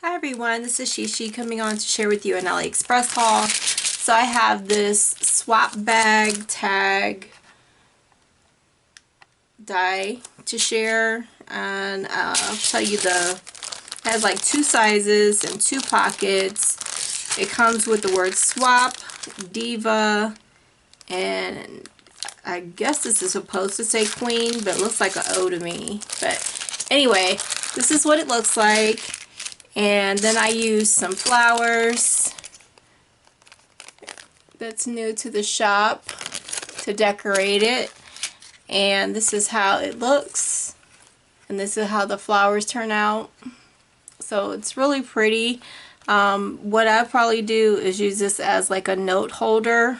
Hi everyone, this is Sheshe coming on to share with you an Aliexpress haul. So I have this swap bag tag die to share, and I'll tell you it has like 2 sizes and 2 pockets. It comes with the word swap, diva, and I guess this is supposed to say queen, but it looks like an O to me. But anyway, this is what it looks like. And then I use some flowers that's new to the shop to decorate it. And this is how it looks. And this is how the flowers turn out. So it's really pretty. What I probably do is use this as like a note holder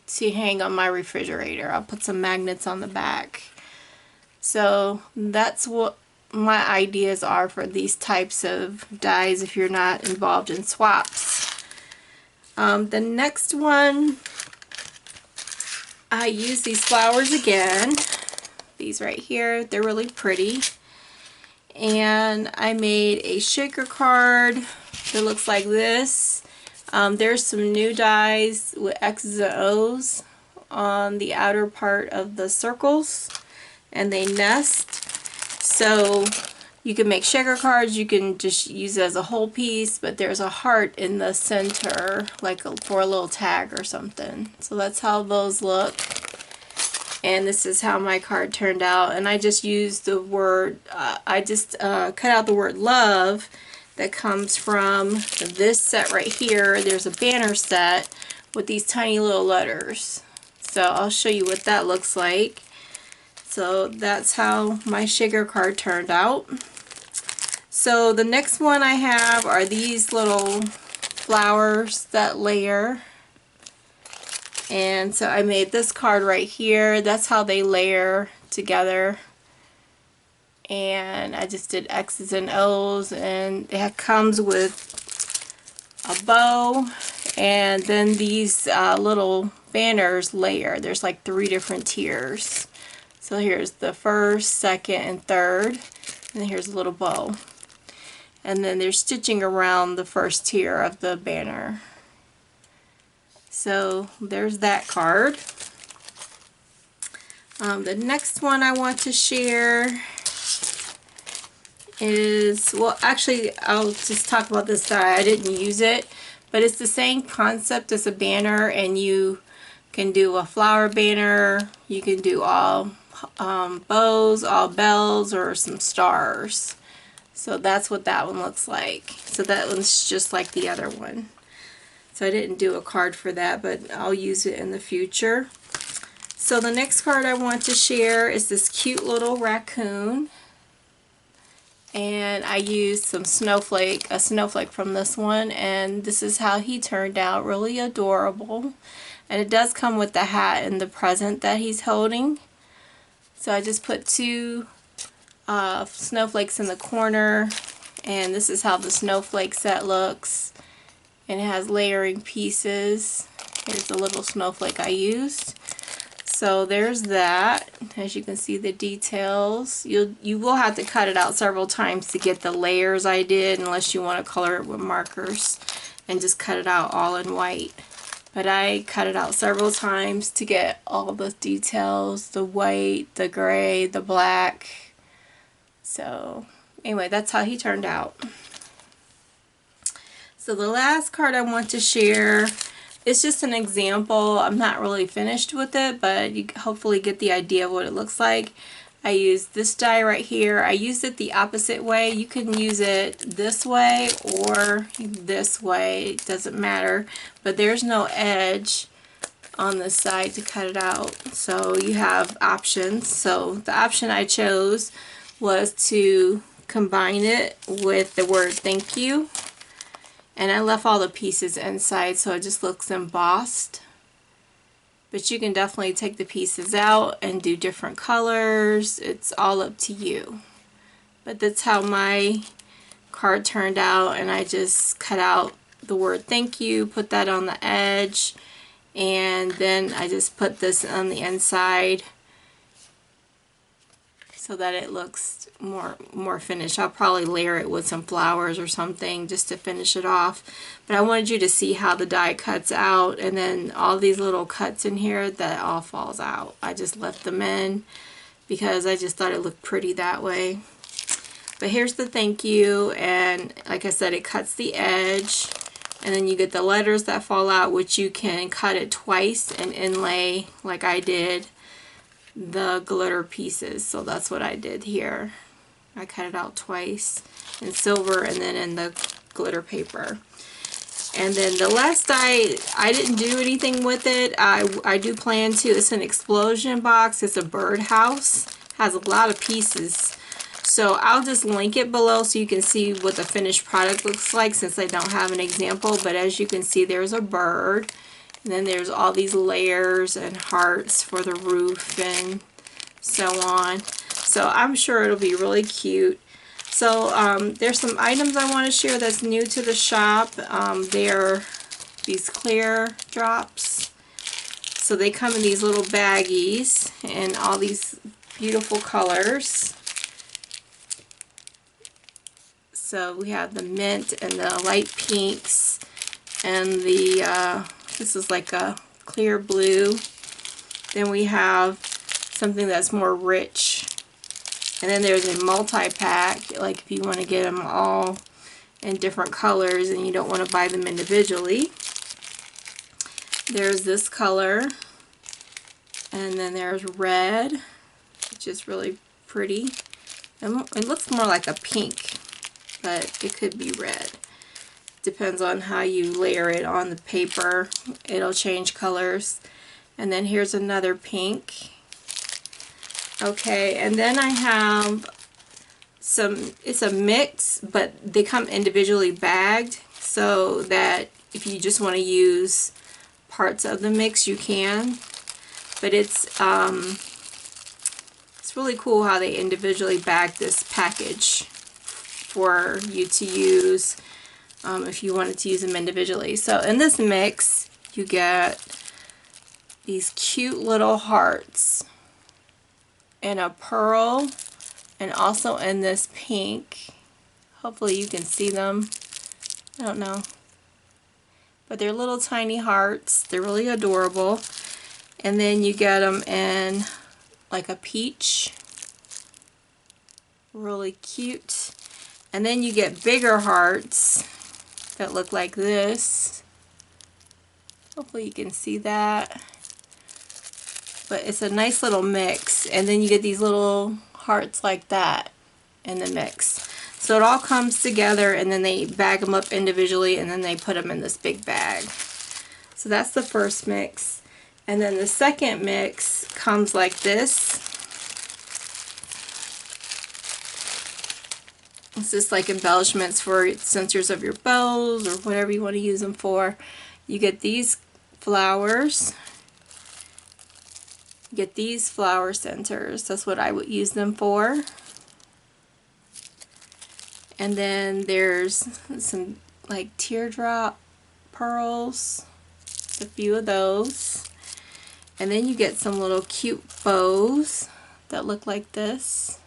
to hang on my refrigerator. I'll put some magnets on the back. So that's what my ideas are for these types of dies if you're not involved in swaps. The next one, I use these flowers again. These right here, they're really pretty. And I made a shaker card that looks like this. There's some new dies with X's and O's on the outer part of the circles, and they nest. So you can make shaker cards, you can just use it as a whole piece, but there's a heart in the center, like for a little tag or something. So that's how those look. And this is how my card turned out. And I just used the word, cut out the word love that comes from this set right here. There's a banner set with these tiny little letters. So I'll show you what that looks like. So that's how my shaker card turned out. So the next one I have are these little flowers that layer. And so I made this card right here. That's how they layer together. And I just did X's and O's, and it comes with a bow, and then these little banners layer. There's like 3 different tiers. So here's the first, second, and third, and then here's a little bow. And then there's stitching around the first tier of the banner. So there's that card. The next one I want to share is, well, actually I'll just talk about this die. I didn't use it, but it's the same concept as a banner, and you can do a flower banner, you can do all bows, all bells, or some stars. So that's what that one looks like. So that one's just like the other one. So I didn't do a card for that, but I'll use it in the future. So the next card I want to share is this cute little raccoon. And I used a snowflake from this one, and this is how he turned out. Really adorable. And it does come with the hat and the present that he's holding. So I just put 2 snowflakes in the corner, and this is how the snowflake set looks. And it has layering pieces. Here's the little snowflake I used. So there's that. As you can see, the details. You will have to cut it out several times to get the layers I did, unless you want to color it with markers and just cut it out all in white. But I cut it out several times to get all the details, the white, the gray, the black. So anyway, that's how he turned out. So the last card I want to share, it's just an example. I'm not really finished with it, but you hopefully get the idea of what it looks like. I used this die right here. I used it the opposite way. You can use it this way or this way. It doesn't matter. But there's no edge on the side to cut it out. So you have options. So the option I chose was to combine it with the word thank you. And I left all the pieces inside so it just looks embossed. But you can definitely take the pieces out and do different colors. It's all up to you. But that's how my card turned out, and I just cut out the word thank you, put that on the edge, and then I just put this on the inside. so that it looks more finished. I'll probably layer it with some flowers or something just to finish it off. But I wanted you to see how the die cuts out, and then all these little cuts in here, that all falls out. I just left them in because I just thought it looked pretty that way. But here's the thank you, and like I said, it cuts the edge, and then you get the letters that fall out, which you can cut it twice and inlay like I did the glitter pieces. So that's what I did here. I cut it out twice in silver and then in the glitter paper. And then the last die, I didn't do anything with it. I do plan to. It's an explosion box. It's a birdhouse. Has a lot of pieces. So I'll just link it below so you can see what the finished product looks like, since I don't have an example. But as you can see, there's a bird. And then there's all these layers and hearts for the roof and so on. So I'm sure it'll be really cute. So there's some items I want to share that's new to the shop. They're these clear drops. So they come in these little baggies in all these beautiful colors. So we have the mint and the light pinks and the this is like a clear blue. Then we have something that's more rich. And then there's a multi-pack, like if you want to get them all in different colors and you don't want to buy them individually. There's this color. And then there's red, which is really pretty. And it looks more like a pink, but it could be red. Depends on how you layer it on the paper. It'll change colors. And then here's another pink. Okay, and then I have some, it's a mix, but they come individually bagged, so that if you just want to use parts of the mix, you can. But it's really cool how they individually bag this package for you to use if you wanted to use them individually. So in this mix, you get these cute little hearts and a pearl, and also in this pink. Hopefully you can see them. I don't know. But they're little tiny hearts. They're really adorable. And then you get them in like a peach. Really cute. And then you get bigger hearts that look like this. Hopefully you can see that. But it's a nice little mix. And then you get these little hearts like that in the mix. So it all comes together, and then they bag them up individually, and then they put them in this big bag. So that's the first mix. And then the second mix comes like this. It's just like embellishments for centers of your bows or whatever you want to use them for. You get these flowers. You get these flower centers. That's what I would use them for. And then there's some like teardrop pearls. A few of those. And then you get some little cute bows that look like this.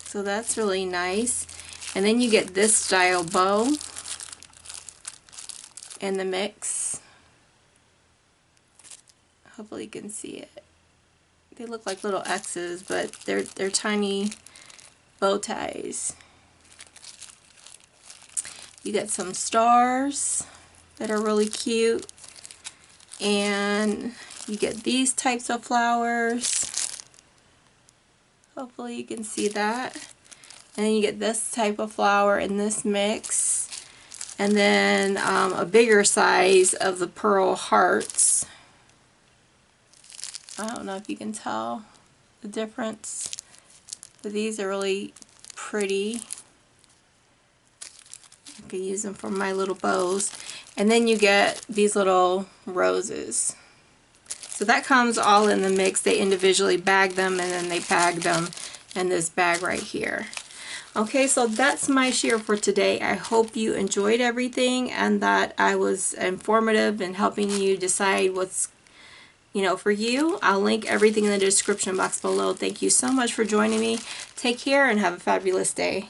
So that's really nice. And then you get this style bow in the mix. Hopefully you can see it. They look like little X's, but they're tiny bow ties. You get some stars that are really cute. And you get these types of flowers. Hopefully you can see that. And then you get this type of flower in this mix. And then a bigger size of the pearl hearts. I don't know if you can tell the difference. But these are really pretty. I can use them for my little bows. And then you get these little roses. So that comes all in the mix. They individually bag them, and then they bag them in this bag right here. Okay, so that's my share for today. I hope you enjoyed everything and that I was informative in helping you decide what's you know, for you. I'll link everything in the description box below. Thank you so much for joining me. Take care and have a fabulous day.